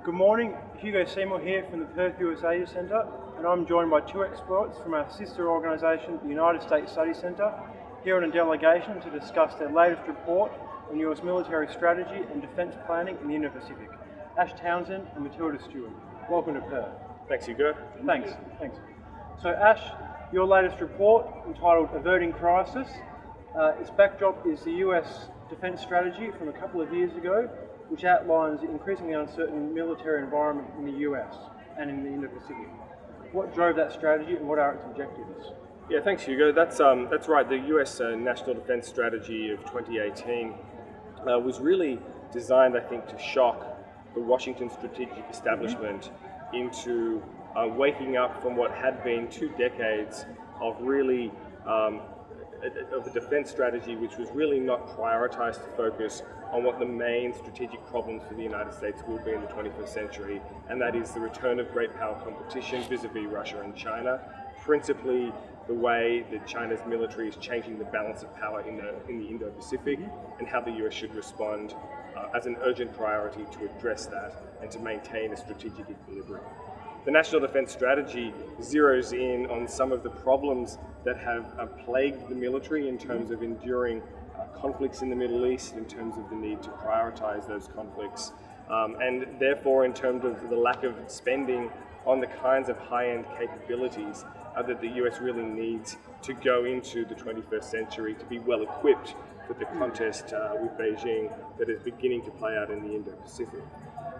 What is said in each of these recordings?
Good morning, Hugo Seymour here from the Perth USA Centre, and I'm joined by two experts from our sister organisation, the United States Study Centre, here on a delegation to discuss their latest report on US military strategy and defence planning in the Indo-Pacific. Ash Townshend and Matilda Steward. Welcome to Perth. Thanks, Hugo. Thanks. So Ash, your latest report, entitled Averting Crisis, its backdrop is the US defence strategy from a couple of years ago, which outlines the increasingly uncertain military environment in the US and in the Indo-Pacific. What drove that strategy and what are its objectives? Yeah, thanks, Hugo. That's right. The US National Defence Strategy of 2018 was really designed, I think, to shock the Washington strategic establishment into waking up from what had been 2 decades of really of a defence strategy which was really not prioritised to focus on what the main strategic problems for the United States will be in the 21st century, and that is the return of great power competition vis-a-vis Russia and China, principally the way that China's military is changing the balance of power in the Indo-Pacific, and how the US should respond as an urgent priority to address that and to maintain a strategic equilibrium. The National Defence Strategy zeroes in on some of the problems that have plagued the military in terms of enduring conflicts in the Middle East, in terms of the need to prioritise those conflicts, and therefore in terms of the lack of spending on the kinds of high-end capabilities that the US really needs to go into the 21st century to be well equipped for the contest with Beijing that is beginning to play out in the Indo-Pacific.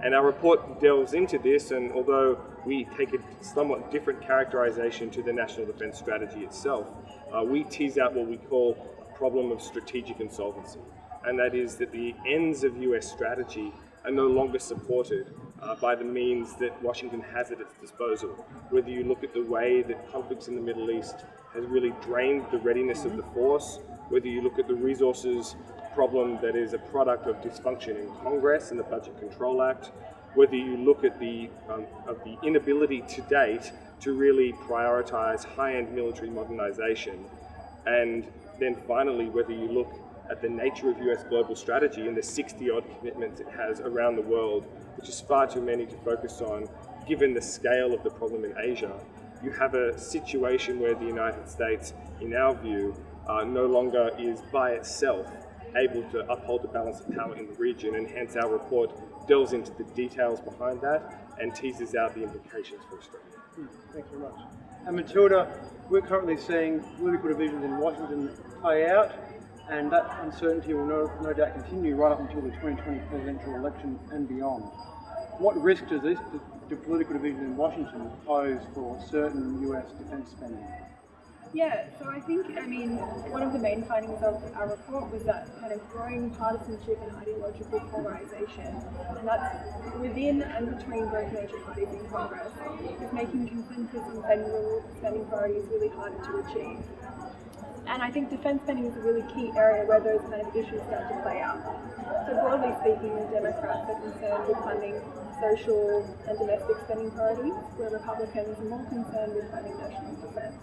And our report delves into this, and although we take a somewhat different characterization to the National Defence Strategy itself, we tease out what we call a problem of strategic insolvency. And that is that the ends of US strategy are no longer supported by the means that Washington has at its disposal. Whether you look at the way that conflicts in the Middle East has really drained the readiness of the force, whether you look at the resources problem that is a product of dysfunction in Congress and the Budget Control Act, whether you look at the inability to date to really prioritize high-end military modernization, and then finally whether you look at the nature of US global strategy and the 60-odd commitments it has around the world, which is far too many to focus on given the scale of the problem in Asia, you have a situation where the United States, in our view, no longer is by itself able to uphold the balance of power in the region, and hence our report delves into the details behind that and teases out the implications for Australia. Thanks very much. And Matilda, we're currently seeing political divisions in Washington play out, and that uncertainty will no doubt continue right up until the 2020 presidential election and beyond. What risk does the political division in Washington pose for certain US defence spending? Yeah, so I think, one of the main findings of our report was that kind of growing partisanship and ideological polarisation, and that's within and between both major parties in Congress, is making consensus on federal spending priorities really hard to achieve. And I think defence spending is a really key area where those kind of issues start to play out. So broadly speaking, the Democrats are concerned with funding social and domestic spending priorities, where Republicans are more concerned with funding national defence.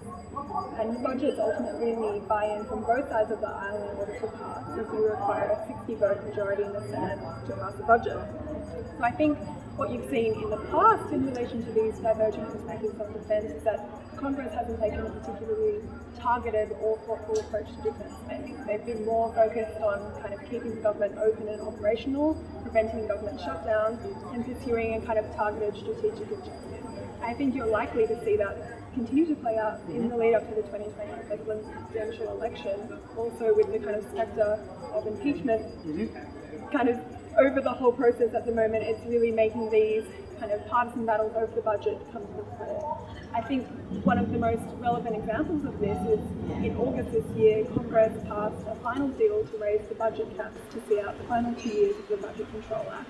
And budgets ultimately need buy-in from both sides of the aisle in order to pass, as we require a 60-vote majority in the Senate to pass a budget. So I think what you've seen in the past in relation to these divergent perspectives on defence is that Congress hasn't taken a particularly targeted or thoughtful approach to defence spending. They've been more focused on kind of keeping the government open and operational, preventing government shutdowns, and pursuing a kind of targeted strategic objective. I think you're likely to see that continue to play out in the lead up to the 2020 presidential election, also with the kind of spectre of impeachment kind of over the whole process at the moment. It's really making these kind of partisan battles over the budget come to the fore. I think one of the most relevant examples of this is in August this year, Congress passed a final deal to raise the budget caps to see out the final 2 years of the Budget Control Act.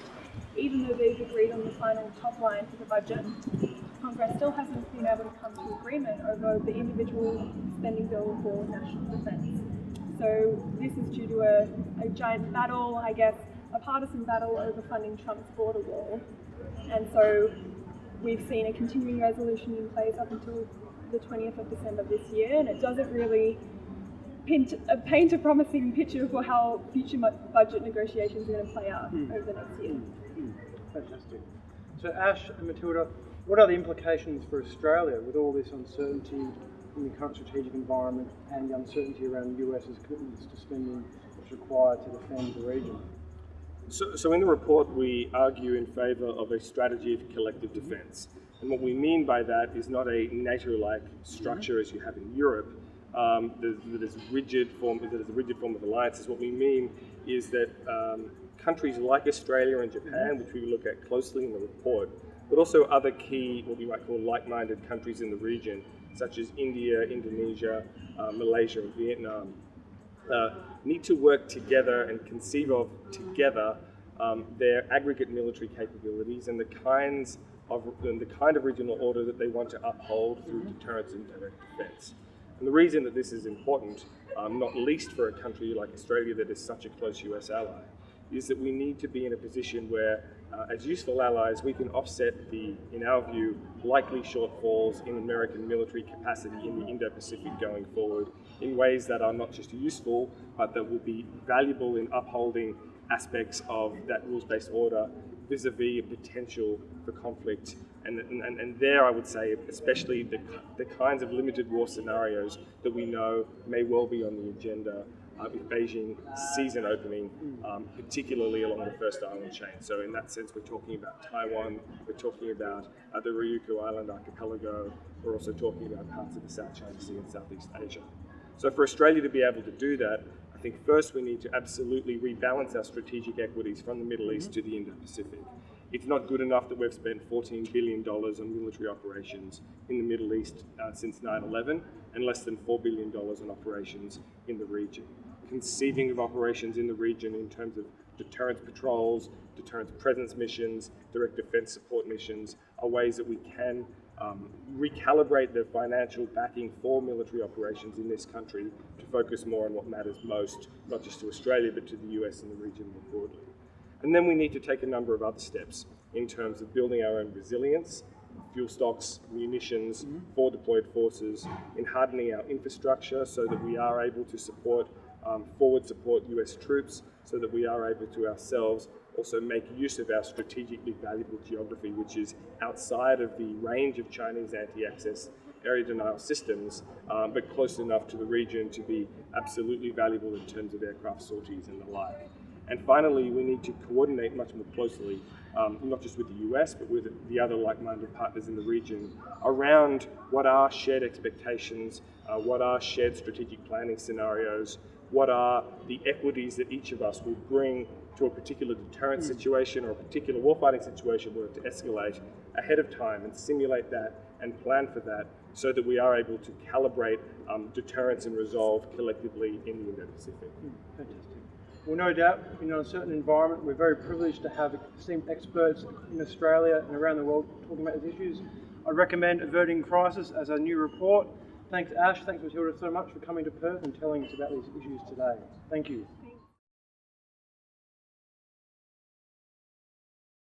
Even though they've agreed on the final top line for the budget, Congress still hasn't been able to come to agreement over the individual spending bill for national defence. So this is due to a giant battle, I guess, a partisan battle over funding Trump's border wall. And so we've seen a continuing resolution in place up until the 20th of December this year, and it doesn't really paint a promising picture for how future budget negotiations are going to play out over the next year. Fantastic. So Ash and Matilda, what are the implications for Australia with all this uncertainty in the current strategic environment and the uncertainty around the US's commitments to spending that's required to defend the region? So in the report, we argue in favour of a strategy of collective defence. And what we mean by that is not a NATO-like structure as you have in Europe, that is a rigid form of alliances. What we mean is that countries like Australia and Japan, which we look at closely in the report, but also other key, what we might call like-minded countries in the region, such as India, Indonesia, Malaysia and Vietnam, need to work together and conceive of together their aggregate military capabilities and the kind of regional order that they want to uphold through deterrence and direct defence. And the reason that this is important, not least for a country like Australia that is such a close US ally, is that we need to be in a position where, as useful allies, we can offset the, in our view, likely shortfalls in American military capacity in the Indo-Pacific going forward in ways that are not just useful, but that will be valuable in upholding aspects of that rules-based order vis-a-vis a potential for conflict. And there, I would say, especially the kinds of limited war scenarios that we know may well be on the agenda with Beijing sees an opening, particularly along the First Island chain. So in that sense, we're talking about Taiwan, we're talking about the Ryukyu Island archipelago, we're also talking about parts of the South China Sea and Southeast Asia. So for Australia to be able to do that, I think first we need to absolutely rebalance our strategic equities from the Middle East to the Indo-Pacific. It's not good enough that we've spent $14 billion on military operations in the Middle East since 9/11 and less than $4 billion on operations in the region. Conceiving of operations in the region in terms of deterrence patrols, deterrence presence missions, direct defense support missions are ways that we can recalibrate the financial backing for military operations in this country to focus more on what matters most, not just to Australia, but to the US and the region more broadly. And then we need to take a number of other steps in terms of building our own resilience, fuel stocks, munitions, for deployed forces, in hardening our infrastructure so that we are able to support forward support US troops, so that we are able to ourselves also make use of our strategically valuable geography, which is outside of the range of Chinese anti-access area denial systems, but close enough to the region to be absolutely valuable in terms of aircraft sorties and the like. And finally, we need to coordinate much more closely, not just with the US, but with the other like-minded partners in the region around what are shared expectations, what are shared strategic planning scenarios, what are the equities that each of us will bring to a particular deterrence situation or a particular warfighting situation were to escalate ahead of time and simulate that and plan for that so that we are able to calibrate deterrence and resolve collectively in the Indo-Pacific. Fantastic. Well, no doubt, in an uncertain environment, we're very privileged to have esteemed experts in Australia and around the world talking about these issues. I recommend Averting Crisis as a new report. Thanks Ash, thanks Matilda so much for coming to Perth and telling us about these issues today. Thank you.